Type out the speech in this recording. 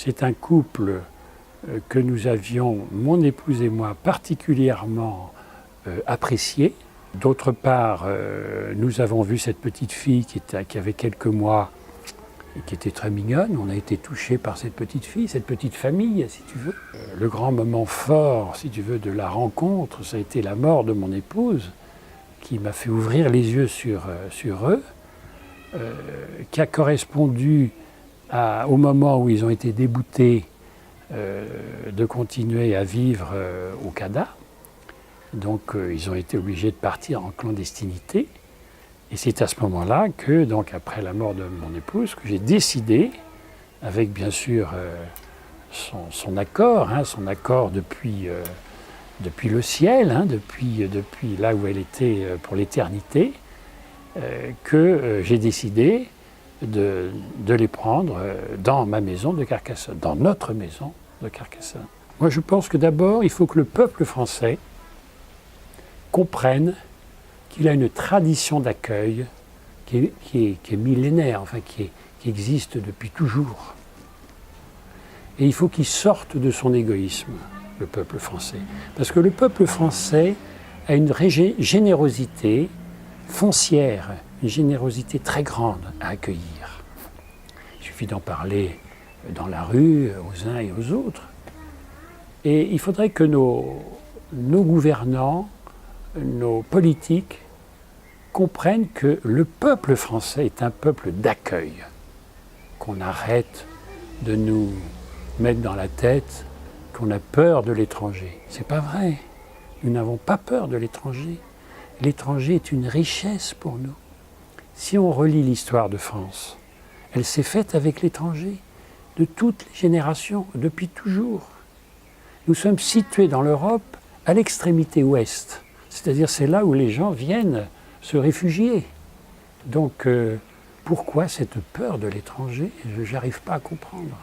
C'est un couple que nous avions, mon épouse et moi, particulièrement apprécié. D'autre part, nous avons vu cette petite fille qui avait quelques mois et qui était très mignonne. On a été touchés par cette petite fille, cette petite famille, si tu veux. Le grand moment fort, si tu veux, de la rencontre, ça a été la mort de mon épouse, qui m'a fait ouvrir les yeux sur eux, qui a correspondu au moment où ils ont été déboutés de continuer à vivre au Canada. Donc ils ont été obligés de partir en clandestinité. Et c'est à ce moment-là que, donc après la mort de mon épouse, que j'ai décidé, avec bien sûr son accord depuis le ciel, depuis là où elle était pour l'éternité, que j'ai décidé de les prendre dans ma maison de Carcassonne, dans notre maison de Carcassonne. Moi je pense que d'abord il faut que le peuple français comprenne qu'il a une tradition d'accueil qui est millénaire, enfin qui existe depuis toujours. Et il faut qu'il sorte de son égoïsme, le peuple français. Parce que le peuple français a une générosité foncière, une générosité très grande à accueillir. Il suffit d'en parler dans la rue, aux uns et aux autres. Et il faudrait que nos gouvernants, nos politiques comprennent que le peuple français est un peuple d'accueil, qu'on arrête de nous mettre dans la tête qu'on a peur de l'étranger. C'est pas vrai. Nous n'avons pas peur de l'étranger. L'étranger est une richesse pour nous. Si on relit l'histoire de France, elle s'est faite avec l'étranger, de toutes les générations, depuis toujours. Nous sommes situés dans l'Europe à l'extrémité ouest, c'est-à-dire c'est là où les gens viennent se réfugier. Donc pourquoi cette peur de l'étranger? Je n'arrive pas à comprendre.